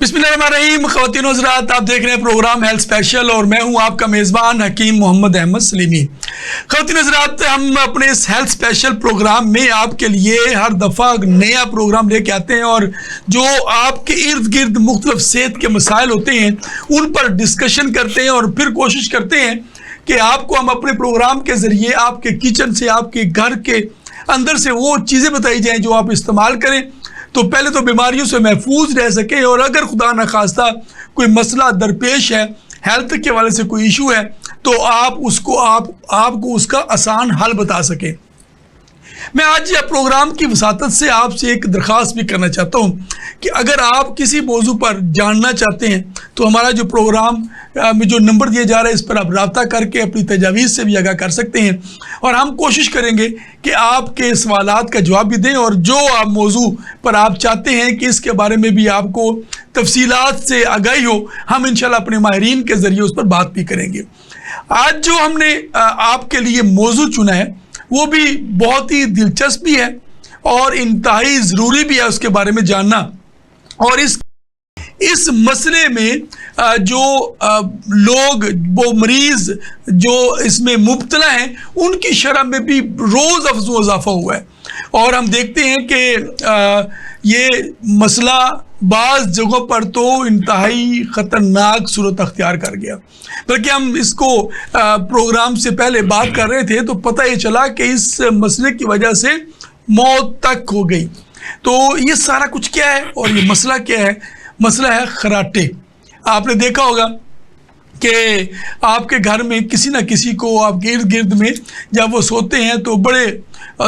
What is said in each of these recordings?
بسم اللہ الرحمن الرحیم. خواتین و حضرات، آپ دیکھ رہے ہیں پروگرام ہیلتھ اسپیشل اور میں ہوں آپ کا میزبان حکیم محمد احمد سلیمی. خواتین و حضرات، ہم اپنے اس ہیلتھ اسپیشل پروگرام میں آپ کے لیے ہر دفعہ نیا پروگرام لے کے آتے ہیں اور جو آپ کے ارد گرد مختلف صحت کے مسائل ہوتے ہیں ان پر ڈسکشن کرتے ہیں اور پھر کوشش کرتے ہیں کہ آپ کو ہم اپنے پروگرام کے ذریعے آپ کے کچن سے، آپ کے گھر کے اندر سے وہ چیزیں بتائی جائیں جو آپ استعمال کریں تو پہلے تو بیماریوں سے محفوظ رہ سکیں، اور اگر خدا نخواستہ کوئی مسئلہ درپیش ہے، ہیلتھ کے حوالے سے کوئی ایشو ہے تو آپ کو اس کا آسان حل بتا سکیں. میں آج یہ پروگرام کی وساطت سے آپ سے ایک درخواست بھی کرنا چاہتا ہوں کہ اگر آپ کسی موضوع پر جاننا چاہتے ہیں تو ہمارا جو پروگرام میں جو نمبر دیا جا رہا ہے اس پر آپ رابطہ کر کے اپنی تجاویز سے بھی آگاہ کر سکتے ہیں، اور ہم کوشش کریں گے کہ آپ کے سوالات کا جواب بھی دیں، اور جو آپ موضوع پر آپ چاہتے ہیں کہ اس کے بارے میں بھی آپ کو تفصیلات سے آگاہی ہو، ہم انشاءاللہ اپنے ماہرین کے ذریعے اس پر بات بھی کریں گے. آج جو ہم نے آپ کے لیے موضوع چنا ہے وہ بھی بہت ہی دلچسپ بھی ہے اور انتہائی ضروری بھی ہے اس کے بارے میں جاننا. اور اس مسئلے میں جو لوگ، وہ مریض جو اس میں مبتلا ہیں، ان کی شرح میں بھی روز افزوں اضافہ ہوا ہے، اور ہم دیکھتے ہیں کہ یہ مسئلہ بعض جگہوں پر تو انتہائی خطرناک صورت اختیار کر گیا. بلکہ ہم اس کو پروگرام سے پہلے بات کر رہے تھے تو پتہ یہ چلا کہ اس مسئلے کی وجہ سے موت تک ہو گئی. تو یہ سارا کچھ کیا ہے اور یہ مسئلہ کیا ہے؟ مسئلہ ہے خراٹے. آپ نے دیکھا ہوگا کہ آپ کے گھر میں کسی نہ کسی کو، آپ کے ارد گرد میں جب وہ سوتے ہیں تو بڑے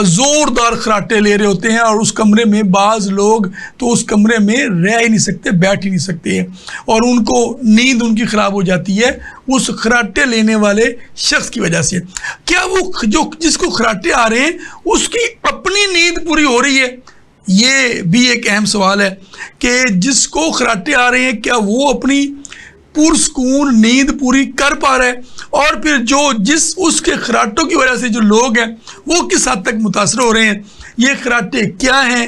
زوردار خراٹے لے رہے ہوتے ہیں، اور اس کمرے میں بعض لوگ تو اس کمرے میں رہ ہی نہیں سکتے، بیٹھ ہی نہیں سکتے ہیں، اور ان کو نیند ان کی خراب ہو جاتی ہے اس خراٹے لینے والے شخص کی وجہ سے. کیا وہ جس کو خراٹے آ رہے ہیں اس کی اپنی نیند پوری ہو رہی ہے؟ یہ بھی ایک اہم سوال ہے کہ جس کو خراٹے آ رہے ہیں کیا وہ اپنی پرسکون نیند پوری کر پا رہا ہے؟ اور پھر اس کے خراٹوں کی وجہ سے جو لوگ ہیں وہ کس حد تک متاثر ہو رہے ہیں؟ یہ خراٹے کیا ہیں،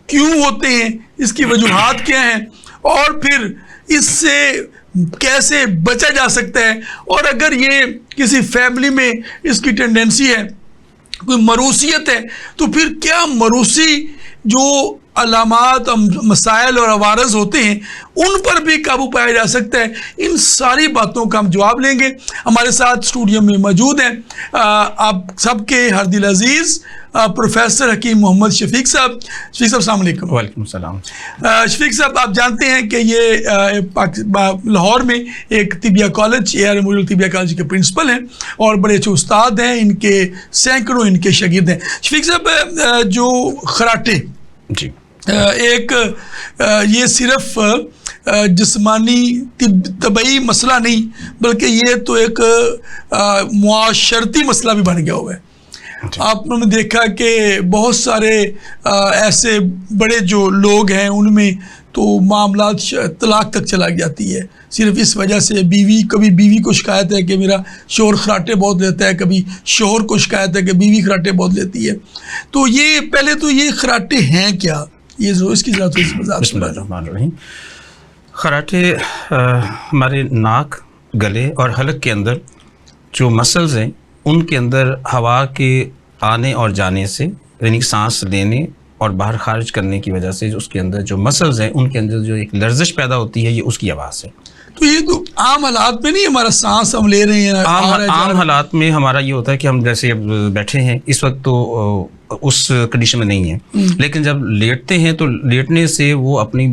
کیوں ہوتے ہیں، اس کی وجوہات کیا ہیں، اور پھر اس سے کیسے بچا جا سکتا ہے؟ اور اگر یہ کسی فیملی میں اس کی ٹینڈنسی ہے، کوئی موروثیت ہے، تو پھر کیا موروثی جو علامات، مسائل اور عوارض ہوتے ہیں ان پر بھی قابو پایا جا سکتا ہے؟ ان ساری باتوں کا ہم جواب لیں گے. ہمارے ساتھ اسٹوڈیو میں موجود ہیں آپ سب کے ہر دل عزیز پروفیسر حکیم محمد شفیق صاحب. شفیق صاحب السلام علیکم. وعلیکم السلام. شفیق صاحب، آپ جانتے ہیں کہ یہ لاہور میں ایک طبیہ کالج، اے آر میموریل طبیہ کالج کے پرنسپل ہیں اور بڑے اچھے استاد ہیں، ان کے سینکڑوں ان کے شاگرد ہیں. شفیق صاحب، جو خراٹے، جی، یہ صرف جسمانی طبعی مسئلہ نہیں بلکہ یہ تو ایک معاشرتی مسئلہ بھی بن گیا ہوا ہے. آپ نے دیکھا کہ بہت سارے ایسے بڑے جو لوگ ہیں ان میں تو معاملات طلاق تک چلا جاتی ہے صرف اس وجہ سے. کبھی بیوی کو شکایت ہے کہ میرا شوہر خراٹے بہت لیتا ہے، کبھی شوہر کو شکایت ہے کہ بیوی خراٹے بہت لیتی ہے. تو یہ پہلے تو یہ خراٹے ہیں کیا، یہ اس کی ذرا بسم اللہ الرحمن الرحیم. خراٹے ہمارے ناک، گلے اور حلق کے اندر جو مسلز ہیں ان کے اندر ہوا کے آنے اور جانے سے، یعنی سانس لینے اور باہر خارج کرنے کی وجہ سے اس کے اندر جو مسلز ہیں ان کے اندر جو ایک لرزش پیدا ہوتی ہے، یہ اس کی آواز ہے. تو یہ تو عام حالات میں نہیں، ہمارا سانس ہم لے رہے ہیں، عام حالات میں ہمارا یہ ہوتا ہے کہ ہم جیسے اب بیٹھے ہیں اس وقت تو اس کنڈیشن میں نہیں ہیں، لیکن جب لیٹتے ہیں تو لیٹنے سے وہ اپنی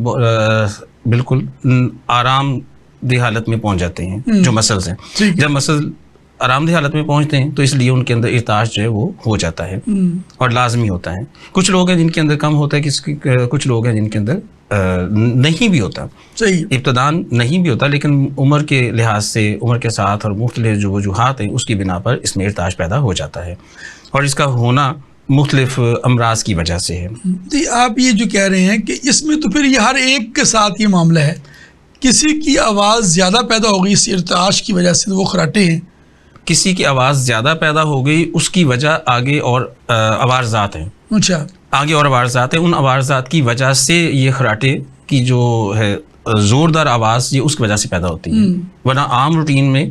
بالکل آرام دہ حالت میں پہنچ جاتے ہیں جو مسلز ہیں. جب مسل آرام دہ حالت میں پہنچتے ہیں تو اس لیے ان کے اندر ارتعاش جو ہے وہ ہو جاتا ہے اور لازمی ہوتا ہے. کچھ لوگ ہیں جن کے اندر کم ہوتا ہے، کچھ لوگ ہیں جن کے اندر نہیں بھی ہوتا. صحیح، ابتداً نہیں بھی ہوتا، لیکن عمر کے لحاظ سے، عمر کے ساتھ اور مختلف جو وجوہات ہیں اس کی بنا پر اس میں ارتعاش پیدا ہو جاتا ہے، اور اس کا ہونا مختلف امراض کی وجہ سے ہے. جی، آپ یہ جو کہہ رہے ہیں کہ اس میں تو پھر یہ ہر ایک کے ساتھ یہ معاملہ ہے، کسی کی آواز زیادہ پیدا ہو گئی اس ارتعاش کی وجہ سے تو وہ خراٹے ہیں، کسی کی آواز زیادہ پیدا ہو گئی اس کی وجہ آگے اور عوارضات ہیں. اچھا، آگے اور عوارضات ہیں، ان عوارضات کی وجہ سے یہ خراٹے کی جو ہے زوردار آواز یہ اس کی وجہ سے پیدا ہوتی ہے، ورنہ عام روٹین میں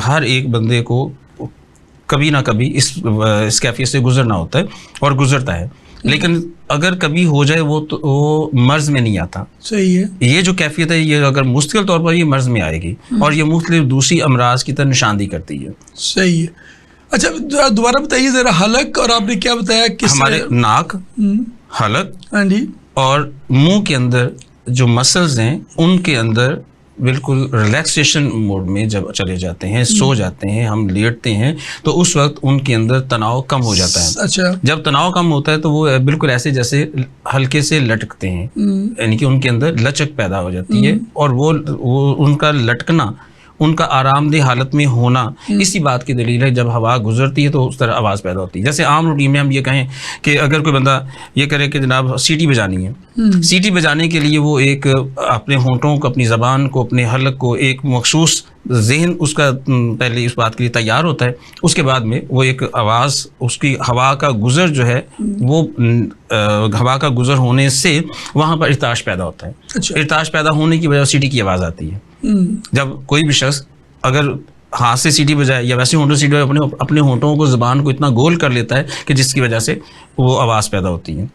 ہر ایک بندے کو کبھی نہ کبھی اس کیفیت سے گزرنا ہوتا ہے اور گزرتا ہے، لیکن اگر کبھی ہو جائے وہ تو وہ مرض میں نہیں آتا. صحیح ہے. یہ جو کیفیت ہے یہ اگر مستقل طور پر یہ مرض میں آئے گی اور یہ مختلف دوسری امراض کی طرح نشاندہی کرتی ہے. صحیح ہے. اچھا دوبارہ بتائیے ذرا، حلق اور آپ نے کیا بتایا؟ ہمارے ناک، حلق ہاں جی اور منہ کے اندر جو مسلز ہیں ان کے اندر بالکل ریلیکسیشن موڈ میں جب چلے جاتے ہیں، سو جاتے ہیں، ہم لیٹتے ہیں تو اس وقت ان کے اندر تناؤ کم ہو جاتا ہے. اچھا. جب تناؤ کم ہوتا ہے تو وہ بالکل ایسے جیسے ہلکے سے لٹکتے ہیں، یعنی کہ ان کے اندر لچک پیدا ہو جاتی ہے، اور وہ ان کا لٹکنا، ان کا آرام دہ حالت میں ہونا اسی بات کی دلیل ہے. جب ہوا گزرتی ہے تو اس طرح آواز پیدا ہوتی ہے. جیسے عام روٹین میں ہم یہ کہیں کہ اگر کوئی بندہ یہ کرے کہ جناب سیٹی بجانی ہے، سیٹی بجانے کے لیے وہ ایک اپنے ہونٹوں کو، اپنی زبان کو، اپنے حلق کو ایک مخصوص ذہن اس کا پہلے اس بات کے لیے تیار ہوتا ہے، اس کے بعد میں وہ ایک آواز، اس کی ہوا کا گزر جو ہے وہ ہوا کا گزر ہونے سے وہاں پر ارتعاش پیدا ہوتا ہے. ارتعاش پیدا ہونے کی وجہ سے سیٹی کی آواز آتی ہے. جب کوئی بھی شخص اگر ہاتھ سے سیٹی بجائے یا ویسے ہونٹوں سے سیٹی بجائے، اپنے ہونٹوں کو، زبان کو اتنا گول کر لیتا ہے کہ جس کی وجہ سے وہ آواز پیدا ہوتی ہے.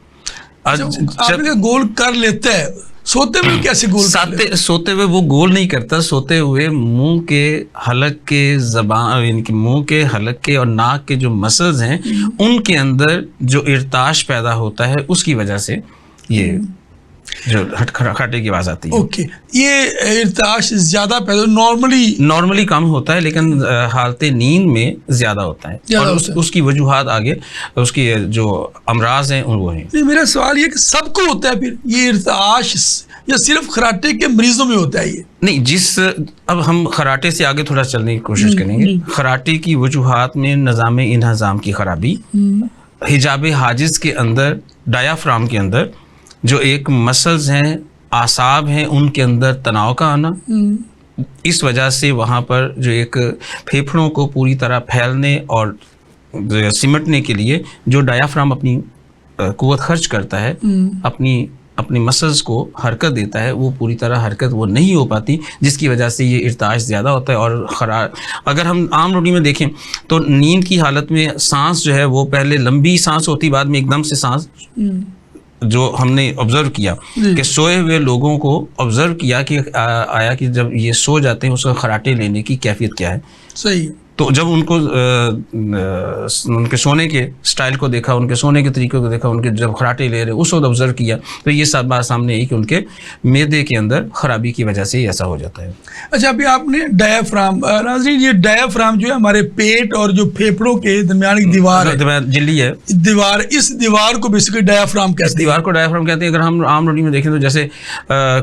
آپ نے گول کر لیتا ہے، سوتے ہوئے کیسے گول؟ سوتے ہوئے وہ گول نہیں کرتا، سوتے ہوئے منہ کے، حلق کے، زبان یعنی کہ منہ کے، حلق کے اور ناک کے جو مسلز ہیں ان کے اندر جو ارتعاش پیدا ہوتا ہے اس کی وجہ سے یہ جو کھٹے کی آواز آتی ہے. اوکے. یہ ارتعاش زیادہ پیدا نارملی کم ہوتا ہے، لیکن حالت نیند میں زیادہ ہوتا ہے، اور اس کی وجوہات آگے اس کی جو امراض ہیں وہ ہیں. میرا سوال یہ کہ سب کو ہوتا ہے پھر یہ ارتعاش، یا صرف خراٹے کے مریضوں میں ہوتا ہے یہ؟ نہیں، اب ہم خراٹے سے آگے تھوڑا چلنے کی کوشش کریں گے. خراٹے کی وجوہات میں نظام انہضام کی خرابی، حجاب حاجز کے اندر، ڈایافرام کے اندر جو ایک مسلز ہیں، اعصاب ہیں، ان کے اندر تناؤ کا آنا، اس وجہ سے وہاں پر جو ایک پھیپھڑوں کو پوری طرح پھیلنے اور سمٹنے کے لیے جو ڈایافرام اپنی قوت خرچ کرتا ہے، اپنی مسلز کو حرکت دیتا ہے، وہ پوری طرح حرکت وہ نہیں ہو پاتی، جس کی وجہ سے یہ ارتعاش زیادہ ہوتا ہے. اور اگر ہم عام روٹین میں دیکھیں تو نیند کی حالت میں سانس جو ہے وہ پہلے لمبی سانس ہوتی، بعد میں ایک دم سے سانس، جو ہم نے آبزرو کیا کہ سوئے ہوئے لوگوں کو آبزرو کیا کہ آیا کہ جب یہ سو جاتے ہیں اس کا خراٹے لینے کی کیفیت کیا ہے. صحیح. تو جب ان کو ان کے سونے کے سٹائل کو دیکھا، ان کے سونے کے طریقے کو دیکھا، ان کے جب خراٹے لے رہے اس وقت آبزرو کیا تو یہ سب بات سامنے آئی کہ ان کے معدے کے اندر خرابی کی وجہ سے ایسا ہو جاتا ہے. اچھا، ابھی آپ نے ڈایافرام، ناظرین یہ ڈایافرام جو ہے ہمارے پیٹ اور جو پھیپھڑوں کے درمیان ایک دیوار ہے، جھلی ہے دیوار، اس دیوار کو بیسیکلی ڈایافرام کہتے ہیں. اس دیوار کو ڈایافرام کہتے ہیں. اگر ہم عام روٹین میں دیکھیں تو جیسے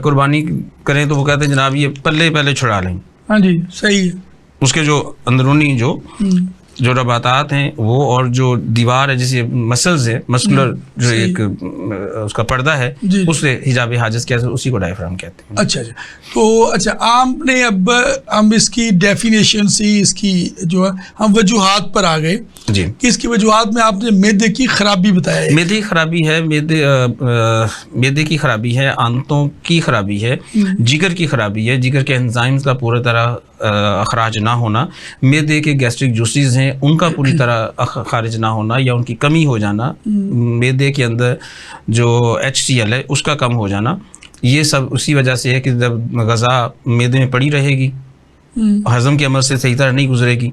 قربانی کریں تو وہ کہتے ہیں جناب یہ پلے پہلے چھڑا لیں. ہاں جی، صحیح ہے. اس کے جو اندرونی جو رباطات ہیں وہ، اور جو دیوار ہے جسے مسلز ہے، مسکولر جو ایک اس کا پردہ ہے، اس سے حجاب حاجز کہتے ہیں، اسی کو ڈایافرام کہتے ہیں. اچھا تو آپ نے اب ہم اس کی ڈیفینیشن سے اس کی جو ہے ہم وجوہات پر آ گئے جی. کہ اس کی وجوہات میں آپ نے معدے کی خرابی بتایا ہے. معدے کی خرابی ہے، معدے کی خرابی ہے، آنتوں کی خرابی ہے، جگر کی خرابی ہے، جگر کے انزائمز کا پورا طرح اخراج نہ ہونا، معدے کے گیسٹرک جوسز ہیں ان کا پوری طرح خارج نہ ہونا یا ان کی کمی ہو جانا، معدے کے اندر جو HCl ہے اس کا کم ہو جانا، یہ سب اسی وجہ سے ہے کہ جب غذا معدے میں پڑی رہے گی، ہضم کے عمل سے صحیح طرح نہیں گزرے گی،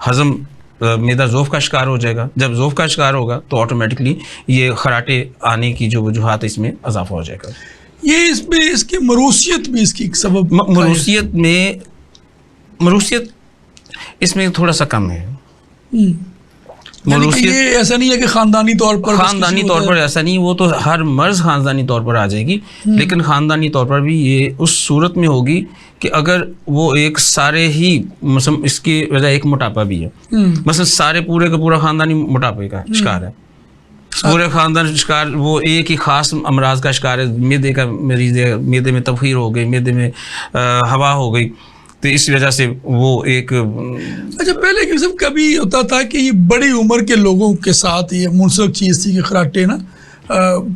ہضم معدہ ذوف کا شکار ہو جائے گا. جب ذوف کا شکار ہوگا تو آٹومیٹکلی یہ خراٹے آنے کی جو وجوہات اس میں اضافہ ہو جائے گا. یہ اس میں اس کی مروثیت بھی اس کی ایک سبب، مروثیت اس میں تھوڑا سا کم ہے. یہ ایسا نہیں ہے کہ خاندانی طور پر ایسا نہیں، وہ تو ہر مرض خاندانی طور پر آ جائے گی، لیکن خاندانی طور پر بھی یہ اس صورت میں ہوگی کہ اگر وہ ایک سارے ہی مثلا اس کی وجہ ایک موٹاپا بھی ہے، مثلا سارے پورے کا پورا خاندانی موٹاپے کا شکار ہے، پورے خاندان شکار وہ ایک ہی خاص امراض کا شکار ہے، معدے کا مریض ہے، معدے میں تبخیر ہو گئی، معدے میں ہوا ہو گئی، تو اس وجہ سے وہ ایک. اچھا، پہلے کبھی ہوتا تھا کہ یہ بڑی عمر کے لوگوں کے ساتھ یہ منسلک چیز تھی کہ خراٹے نا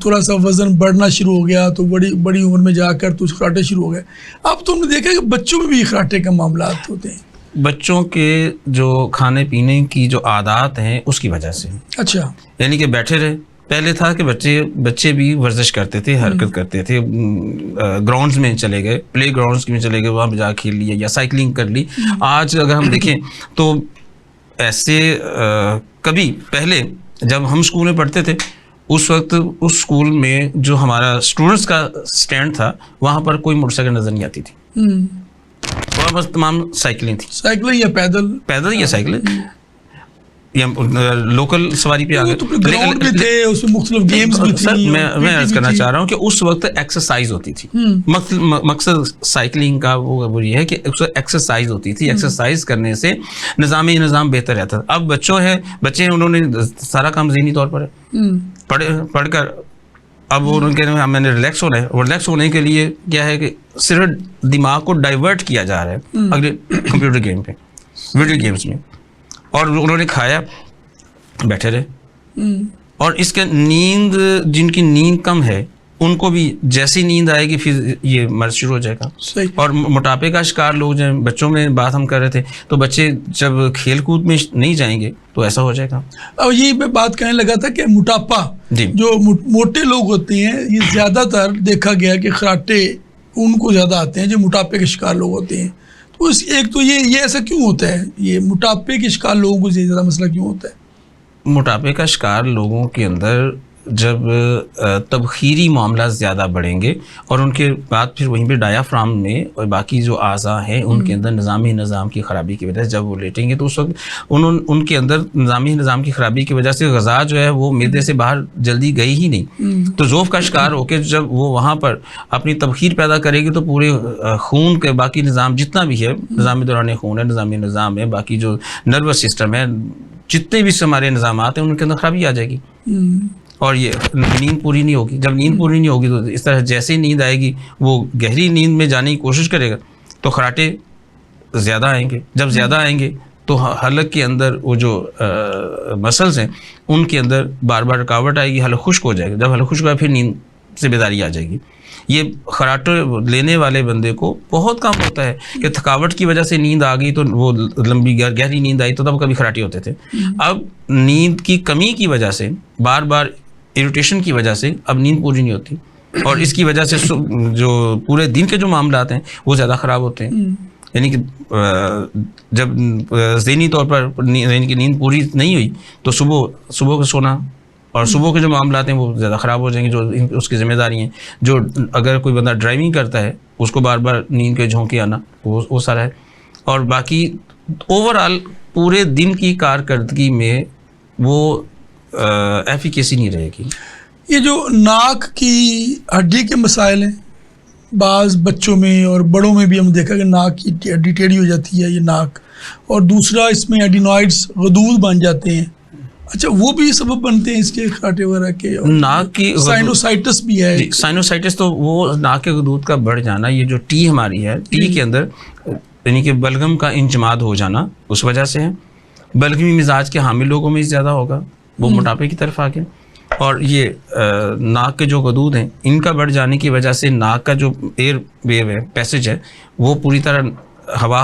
تھوڑا سا وزن بڑھنا شروع ہو گیا تو بڑی عمر میں جا کر تو خراٹے شروع ہو گئے. اب تم نے دیکھا کہ بچوں میں بھی خراٹے کا معاملات ہوتے ہیں. بچوں کے جو کھانے پینے کی جو عادات ہیں اس کی وجہ سے. اچھا. یعنی کہ بیٹھے رہے. پہلے تھا کہ بچے بھی ورزش کرتے تھے, حرکت کرتے تھے, گراؤنڈز میں چلے گئے, پلے گراؤنڈز میں چلے گئے, وہاں پہ جا کھیل لیا یا سائیکلنگ کر لی. آج اگر ہم دیکھیں تو ایسے کبھی پہلے جب ہم اسکول میں پڑھتے تھے اس وقت اس اسکول میں جو ہمارا اسٹوڈنٹس کا اسٹینڈ تھا وہاں پر کوئی موٹر سائیکل نظر نہیں آتی تھی, وہاں بس تمام سائیکلیں تھیں. سائیکلیں یا پیدل یا سائیکلیں یا لوکل سواری پہ آ گئے. گراؤنڈ بھی تھے, اس میں مختلف گیمز بھی تھے. سر میں عرض کرنا چاہ رہا ہوں کہ اس وقت ایکسرسائز ہوتی تھی. مقصد سائیکلنگ کا وہ یہ ہے کہ ایکسرسائز ہوتی تھی. ایکسرسائز کرنے سے نظام بہتر رہتا تھا. اب بچے ہیں انہوں نے سارا کام ذہنی طور پر پڑھ کر اب وہ ان کے میں نے ریلیکس ہونا ہے. ریلیکس ہونے کے لیے کیا ہے کہ صرف دماغ کو ڈائیورٹ کیا جا رہا ہے اگلے کمپیوٹر گیم پہ, ویڈیو گیمز میں, اور انہوں نے کھایا بیٹھے رہے. اور اس کے نیند, جن کی نیند کم ہے ان کو بھی جیسی نیند آئے گی پھر یہ مرض شروع ہو جائے گا. اور موٹاپے کا شکار لوگ جو بچوں میں بات ہم کر رہے تھے, تو بچے جب کھیل کود میں نہیں جائیں گے تو ایسا ہو جائے گا. اور یہ میں بات کہنے لگا تھا کہ موٹاپا جو موٹے لوگ ہوتے ہیں یہ زیادہ تر دیکھا گیا کہ خراٹے ان کو زیادہ آتے ہیں جو موٹاپے کے شکار لوگ ہوتے ہیں. تو ایک تو یہ ایسا کیوں ہوتا ہے, یہ موٹاپے کے شکار لوگوں کو زیادہ مسئلہ کیوں ہوتا ہے؟ موٹاپے کا شکار لوگوں کے اندر جب تبخیری معاملات زیادہ بڑھیں گے اور ان کے بعد پھر وہیں پہ ڈایافرام میں اور باقی جو اعضاء ہیں ان کے اندر نظام کی خرابی کی وجہ سے جب وہ لیٹیں گے تو اس وقت ان کے اندر نظام کی خرابی کی وجہ سے غذا جو ہے وہ معدے سے باہر جلدی گئی ہی نہیں. تو ذوف کا شکار ہو کے جب وہ وہاں پر اپنی تبخیر پیدا کرے گی تو پورے خون کے باقی نظام جتنا بھی ہے, نظام دوران خون ہے, نظام ہے, باقی جو نروس سسٹم ہے, جتنے بھی ہمارے نظامات ہیں ان کے اندر خرابی آ جائے گی. اور یہ نیند پوری نہیں ہوگی. جب نیند پوری نہیں ہوگی تو اس طرح جیسے ہی نیند آئے گی وہ گہری نیند میں جانے کی کوشش کرے گا تو خراٹے زیادہ آئیں گے. جب زیادہ آئیں گے تو حلق کے اندر وہ جو مسلز ہیں ان کے اندر بار بار رکاوٹ آئے گی, حلق خشک ہو جائے گا. جب حلق خشک ہوا پھر نیند سے بیداری آ جائے گی. یہ خراٹے لینے والے بندے کو بہت کم ہوتا ہے کہ تھکاوٹ کی وجہ سے نیند آ گئی تو وہ لمبی گہری نیند آئی تو تب کبھی خراٹے ہوتے تھے. اب نیند کی کمی کی وجہ سے, بار بار اریٹیشن کی وجہ سے اب نیند پوری نہیں ہوتی, اور اس کی وجہ سے جو پورے دن کے جو معاملات ہیں وہ زیادہ خراب ہوتے ہیں. یعنی کہ جب ذہنی طور پر نیند پوری نہیں ہوئی تو صبح کا سونا اور صبح کے جو معاملات ہیں وہ زیادہ خراب ہو جائیں گے. جو اس کی ذمہ داری ہیں, جو اگر کوئی بندہ ڈرائیونگ کرتا ہے اس کو بار بار نیند کے جھونکے آنا وہ سارا ہے. اور باقی اوور آل پورے دن کی کارکردگی میں وہ ایفیکیسی نہیں رہے گی. یہ جو ناک کی ہڈی کے مسائل ہیں بعض بچوں میں اور بڑوں میں بھی ہم دیکھا کہ ناک کی ہڈی ٹیڑھی ہو جاتی ہے یہ ناک, اور دوسرا اس میں ایڈینوائڈز غدود بن جاتے ہیں. اچھا, وہ بھی سبب بنتے ہیں اس کے خراٹے وغیرہ کے؟ ناک کی سائنوسائٹس بھی ہے. سائنوسائٹس تو وہ ناک کے غدود کا بڑھ جانا, یہ جو ٹی ہماری ہے, ٹی کے اندر یعنی کہ بلغم کا انجماد ہو جانا اس وجہ سے ہے. بلغمی مزاج کے حامل لوگوں میں زیادہ ہوگا, وہ موٹاپے کی طرف آگے. اور یہ ناک کے جو غدود ہیں ان کا بڑھ جانے کی وجہ سے ناک کا جو ایئر ویو ہے, پیسج ہے, وہ پوری طرح ہوا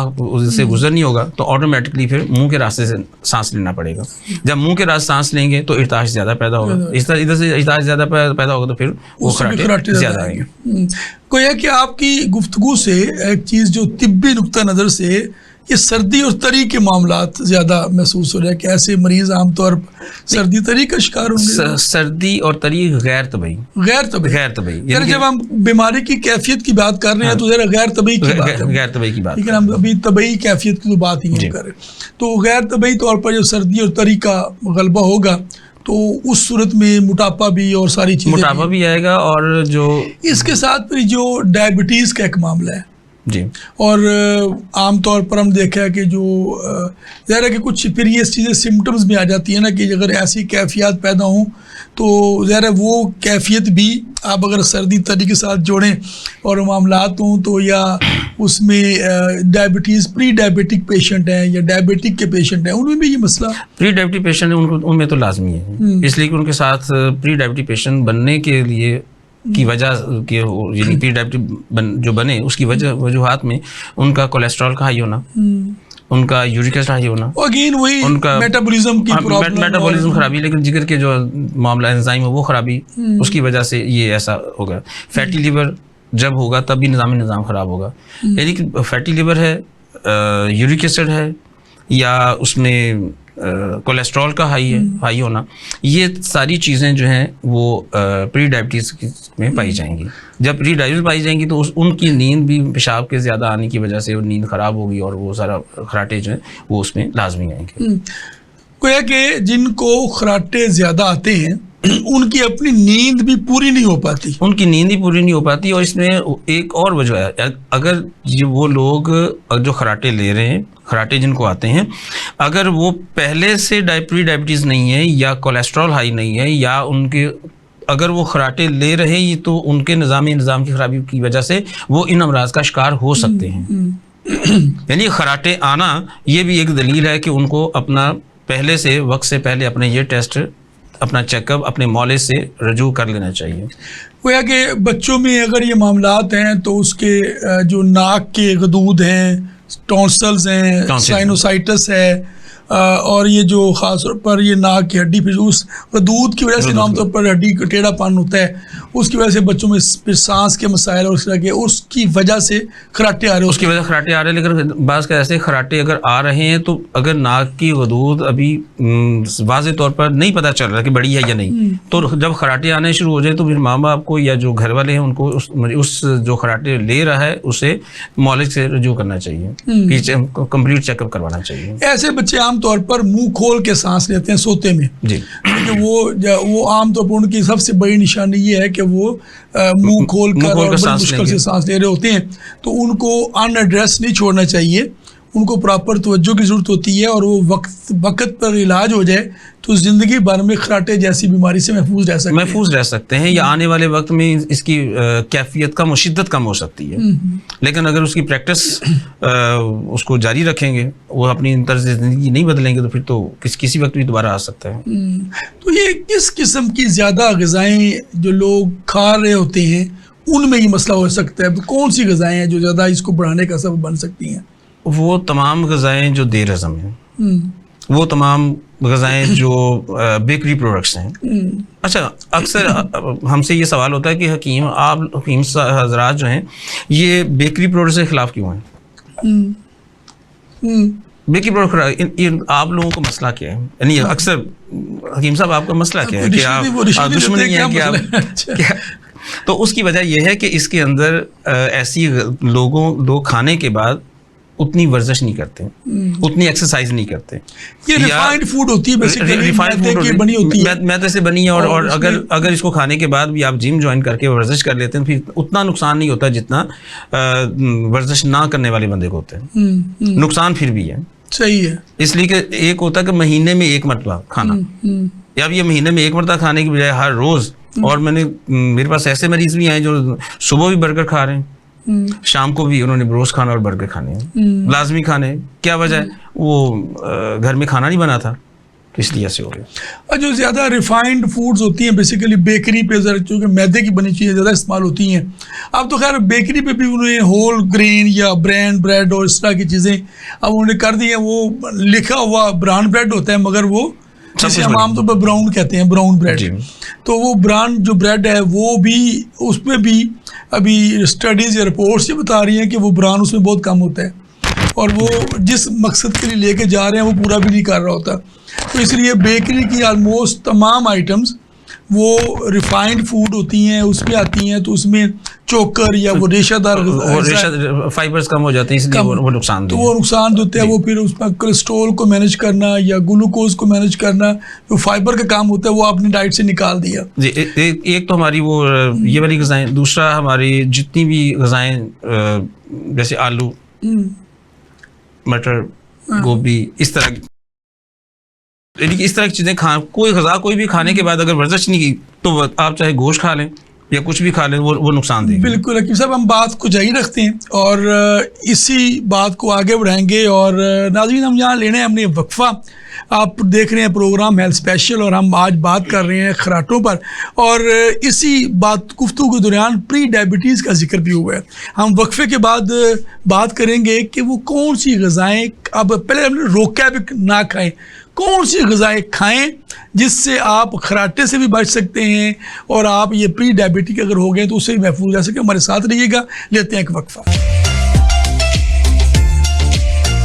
سے گزر نہیں ہوگا تو آٹومیٹکلی پھر منہ کے راستے سے سانس لینا پڑے گا. جب منہ کے راستے سانس لیں گے تو ارتعاش زیادہ پیدا ہوگا. اس طرح ادھر سے ارتعاش زیادہ پیدا ہوگا تو پھر وہ خراٹے زیادہ آئیں گے. گویا کہ آپ کی گفتگو سے ایک چیز جو طبی نقطہ نظر سے یہ سردی اور تری کے معاملات زیادہ محسوس ہو رہا ہے کہ ایسے مریض عام طور پر سردی تری کا شکار ہوں گے. سردی اور تری غیر طبعی یعنی جب ہم بیماری کی کیفیت کی بات کر رہے ہیں تو ذرا غیر طبعی کی بات, لیکن ہم ابھی طبعی کیفیت کی تو بات ہی نہیں کر رہے. تو غیر طبعی طور پر جو سردی اور تری کا غلبہ ہوگا تو اس صورت میں موٹاپا بھی اور ساری چیزیں موٹاپا بھی آئے گا. اور جو اس کے ساتھ پھر جو ڈائبٹیز کا ایک معاملہ ہے جی, اور عام طور پر ہم دیکھا ہے کہ جو ظاہر ہے کہ کچھ پھر یہ چیزیں سمٹمز میں آ جاتی ہیں نا کہ اگر ایسی کیفیات پیدا ہوں تو ظاہر ہے وہ کیفیت بھی آپ اگر سردی تری کے ساتھ جوڑیں اور معاملات ہوں تو یا اس میں ڈائبٹیز پری ڈائبیٹک پیشنٹ ہیں یا ڈائبیٹک کے پیشنٹ ہیں ان میں بھی یہ مسئلہ پری ڈائبٹک پیشنٹ ان میں تو لازمی ہے، اس لیے کہ ان کے ساتھ پری ڈائبٹک پیشنٹ بننے کے لیے کی وجہ کہ یعنی پری ڈائبٹک جو بنے اس کی وجوہات میں ان کا کولیسٹرول کا ہائی ہونا، ان کا یورک ایسڈ ہائی ہونا، اگین وہی ان کا میٹابولزم کی پرابلم، میٹابولزم خرابی، لیکن جگر کے جو معاملہ انزائم ہے وہ خرابی، اس کی وجہ سے یہ ایسا ہوگا۔ فیٹی لیور جب ہوگا تب بھی نظام خراب ہوگا، یعنی کہ فیٹی لیور ہے، یورک ایسڈ ہے، یا اس میں کولیسٹرول کا ہائی ہونا، یہ ساری چیزیں جو ہیں وہ پری ڈائبٹیز میں پائی جائیں گی۔ جب پری ڈائبٹیز پائی جائیں گی تو ان کی نیند بھی پیشاب کے زیادہ آنے کی وجہ سے نیند خراب ہوگی اور وہ سارا خراٹے جو ہیں وہ اس میں لازمی آئیں گے۔ گویا کہ جن کو خراٹے زیادہ آتے ہیں ان کی اپنی نیند بھی پوری نہیں ہو پاتی، ان کی نیند ہی پوری نہیں ہو پاتی، اور اس میں ایک اور وجہ ہے، اگر وہ لوگ جو خراٹے لے رہے ہیں، خراٹے جن کو آتے ہیں، اگر وہ پہلے سے پری ڈائبٹیز نہیں ہے یا کولیسٹرول ہائی نہیں ہے، یا ان کے اگر وہ خراٹے لے رہے ہیں تو ان کے نظام کی خرابی کی وجہ سے وہ ان امراض کا شکار ہو سکتے ہیں۔ یعنی خراٹے آنا یہ بھی ایک دلیل ہے کہ ان کو اپنا پہلے سے وقت سے پہلے اپنے یہ ٹیسٹ، اپنا چیک اپ اپنے مولج سے رجوع کر لینا چاہیے۔ گویا کہ بچوں میں اگر یہ معاملات ہیں تو اس کے جو ناک کے غدود ہیں، ٹونسلز ہیں، سائنوسائٹس ہے، اور یہ جو خاص طور پر یہ ناک کی ہڈی، پھر اس غدود کی وجہ سے عام طور پر ہڈی کا ٹیڑھا پن ہوتا ہے، اس کی وجہ سے بچوں میں پھر سانس کے مسائل اور اس طرح کے، اس کی وجہ سے خراٹے آ رہے ہیں، اس کی وجہ سے خراٹے آ رہے ہیں۔ لیکن بعض کا ایسے خراٹے اگر آ رہے ہیں تو اگر ناک کی غدود ابھی واضح طور پر نہیں پتہ چل رہا کہ بڑی ہے یا نہیں، تو جب خراٹے آنے شروع ہو جائیں تو پھر ماں باپ کو یا جو گھر والے ہیں ان کو اس جو خراٹے لے رہا ہے اسے مولج سے رجوع کرنا چاہیے، کمپلیٹ چیک اپ کروانا چاہیے۔ ایسے بچے عام طور پر منہ کھول کے سانس لیتے ہیں سوتے میں، جی، کیونکہ وہ عام طور پر ان کی سب سے بڑی نشانی یہ ہے کہ وہ منہ کھول کر اور بڑی مشکل سے سانس لے رہے ہوتے ہیں، تو ان کو ان ایڈریس نہیں چھوڑنا چاہیے، ان کو پراپر توجہ کی ضرورت ہوتی ہے، اور وہ وقت پر علاج ہو جائے تو زندگی بھر میں خراٹے جیسی بیماری سے محفوظ رہ سکتے ہیں، یا آنے والے وقت میں اس کی کیفیت کم و شدت کم ہو سکتی ہے، لیکن اگر اس کی پریکٹس اس کو جاری رکھیں گے، وہ اپنی طرز زندگی نہیں بدلیں گے تو پھر تو کسی وقت بھی دوبارہ آ سکتا ہے۔ تو یہ کس قسم کی زیادہ غذائیں جو لوگ کھا رہے ہوتے ہیں ان میں یہ مسئلہ ہو سکتا ہے؟ کون سی غذائیں ہیں جو زیادہ اس کو بڑھانے کا سبب بن سکتی ہیں؟ وہ تمام غذائیں جو دیر ہضم ہیں، وہ تمام غذائیں جو بیکری پروڈکٹس ہیں۔ اچھا، اکثر ہم سے یہ سوال ہوتا ہے کہ حکیم حضرات جو ہیں یہ بیکری پروڈکٹس کے خلاف کیوں ہیں؟ بیکری پروڈکٹ آپ لوگوں کو مسئلہ کیا ہے؟ یعنی اکثر حکیم صاحب آپ کا مسئلہ کیا ہے کہ آپ دشمنی ہے کہ آپ، تو اس کی وجہ یہ ہے کہ اس کے اندر ایسی لوگ کھانے کے بعد اتنی ورزش نہیں کرتے، اتنی ایکسرسائز نہیں کرتے، یہ ریفائنڈ فوڈ ہوتی ہے، بیسیکلی میدے سے بنی ہے، اور اگر اس کو کھانے کے بعد بھی آپ جم جوائن کر کے ورزش کر لیتے ہیں پھر اتنا نقصان نہیں ہوتا جتنا ورزش نہ کرنے والے بندے کو ہوتے ہیں۔ نقصان پھر بھی ہے، صحیح ہے، اس لیے کہ ایک ہوتا ہے کہ مہینے میں ایک مرتبہ کھانا، یا اب یہ مہینے میں ایک مرتبہ کھانے کی بجائے ہر روز، اور میرے پاس ایسے مریض بھی ہیں جو صبح بھی برگر کھا رہے ہیں، شام کو بھی انہوں نے بروسٹ کھانا اور برگر کھانے ہیں، لازمی کھانے۔ کیا وجہ ہے؟ وہ گھر میں کھانا نہیں بنا تھا، اس لیے ایسے ہو گئے۔ اور جو زیادہ ریفائنڈ فوڈز ہوتی ہیں بیسیکلی بیکری پہ چونکہ میدے کی بنی چیزیں زیادہ استعمال ہوتی ہیں، اب تو خیر بیکری پہ بھی انہوں نے ہول گرین یا بران بریڈ اور اس طرح کی چیزیں اب انہوں نے کر دی ہیں، وہ لکھا ہوا براؤن بریڈ ہوتا ہے مگر وہ جسے ہم عام طور پر براؤن کہتے ہیں، براؤن بریڈ، تو وہ براؤن جو بریڈ ہے وہ بھی اس میں بھی ابھی اسٹڈیز یا رپورٹس یہ بتا رہی ہیں کہ وہ براؤن اس میں بہت کم ہوتا ہے، اور وہ جس مقصد کے لیے لے کے جا رہے ہیں وہ پورا بھی نہیں کر رہا ہوتا، تو اس لیے بیکری کی آلموسٹ تمام آئٹمز وہ ریفائنڈ فوڈ ہوتی ہیں، اس میں آتی ہیں، تو اس میں چوکر یا وہ ریشہ دار فائبرز کم ہو جاتے ہیں، اس لیے وہ نقصان دہ، تو وہ نقصان ہوتے ہیں۔ وہ پھر اس میں کولیسٹرول کو مینیج کرنا یا گلوکوز کو مینیج کرنا، جو فائبر کا کام ہوتا ہے وہ اپنی ڈائٹ سے نکال دیا۔ جی، ایک تو ہماری وہ یہ والی غذائیں، دوسرا ہماری جتنی بھی غذائیں جیسے آلو، مٹر، گوبھی، اس طرح کی، یعنی کہ اس طرح کی چیزیں کوئی غذا کوئی بھی کھانے کے بعد اگر ورزش نہیں کی تو آپ چاہے گوشت کھا لیں، یا کچھ بھی کھا لیں وہ نقصان دے گا. بالکل حکیم صاحب، ہم بات کو جاری رکھتے ہیں اور اسی بات کو آگے بڑھائیں گے. اور ناظرین، ہم یہاں لینے ہیں ہم نے وقفہ. آپ دیکھ رہے ہیں پروگرام ہیلتھ اسپیشل اور ہم آج بات کر رہے ہیں خراٹوں پر، اور اسی گفتگو کے دوران پری ڈائبٹیز کا ذکر بھی ہوا ہے. ہم وقفے کے بعد بات کریں گے کہ وہ کون سی غذائیں، اب پہلے ہم نے روکا بھی نہ کھائیں، کون سی غذائیں کھائیں جس سے آپ خراٹے سے بھی بچ سکتے ہیں اور آپ یہ پری ڈائبٹک اگر ہو گئے تو اس سے بھی محفوظ رہ سکیں. ہمارے ساتھ رہیے گا، لیتے ہیں ایک وقفہ.